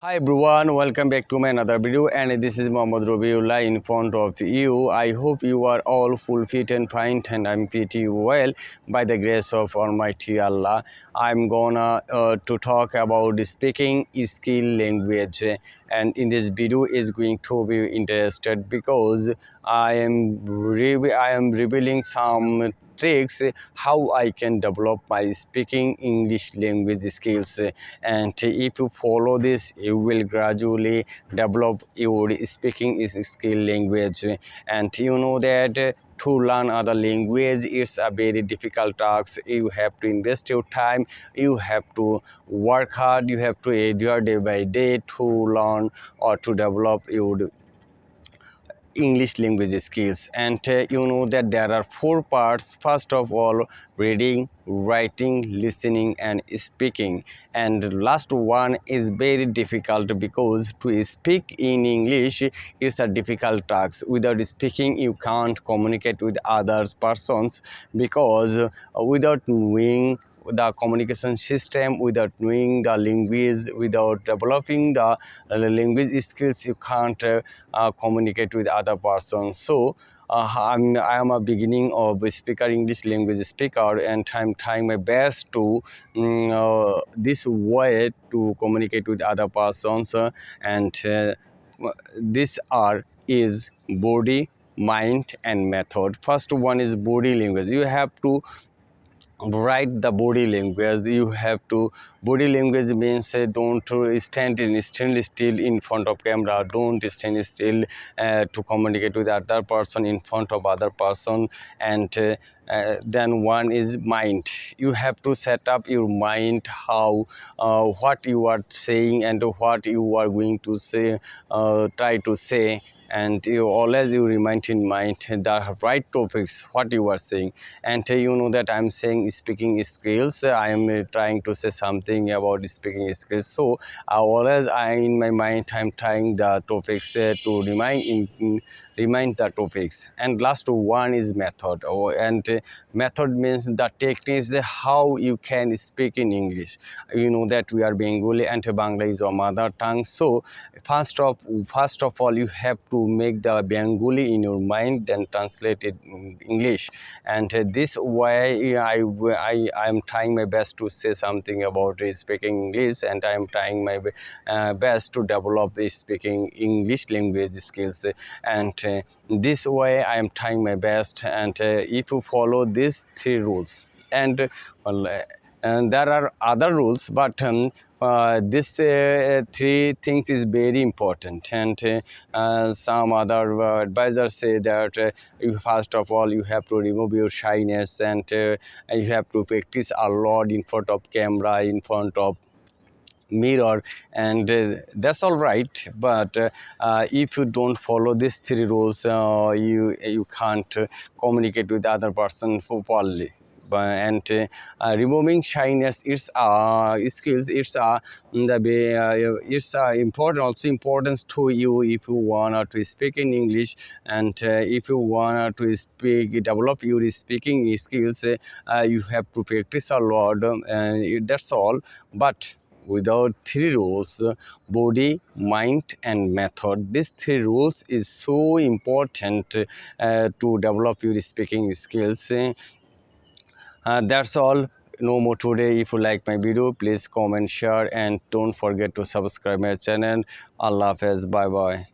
Hi everyone, welcome back to my another video, and this is Md.Rabiullahh in front of you. I hope you are all full fit and fine, and I'm pretty well by the grace of Almighty Allah. I'm gonna to talk about the speaking skill language, and in this video is going to be interested because I am revealing some tricks how I can develop my speaking English language skills, and if you follow this you will gradually develop your speaking is skill language. And you know that to learn other language it's a very difficult task. You have to invest your time, you have to work hard, you have to endure day by day to learn or to develop your English language skills. And you know that there are four parts. First of all, reading, writing, listening, and speaking. And last one is very difficult because to speak in English is a difficult task. Without speaking, you can't communicate with other persons because without knowing the communication system, without knowing the language, without developing the language skills, you can't communicate with other persons. So I am a beginning of a speaker, English language speaker, and I'm trying my best to this way to communicate with other persons. And this are is body, mind, and method. First one is body language. You have to write the body language. You have to body language means don't stand still in front of camera, don't stand still to communicate with other person in front of other person. And then one is mind. You have to set up your mind how what you are saying and what you are going to say, try to say. And you remind in mind the right topics what you are saying. And you know that I'm saying speaking skills, I am trying to say something about speaking skills. So always I in my mind I'm trying the topics to remind the topics. And last one is method. And method means the techniques how you can speak in English. You know that we are Bengali and Bangla is our mother tongue. So first of all you have to make the Bengali in your mind, then translate it in English. And this way I am trying my best to say something about speaking English, and I am trying my best to develop speaking English language skills. And this way I am trying my best. And if you follow these three rules, and well, and there are other rules, but this three things is very important. And some other advisors say that you first of all you have to remove your shyness, and you have to practice a lot in front of camera, in front of mirror. And that's all right, but if you don't follow these three rules, you can't communicate with the other person properly. And removing shyness, it's skills, it's important, also importance to you if you want to speak in English. And if you want to speak, develop your speaking skills, you have to practice a lot, and that's all. But without three rules, body, mind, and method, these three rules is so important to develop your speaking skills. That's all. No more today. If you like my video, please comment, share, and don't forget to subscribe my channel. Allah Hafiz. Bye bye.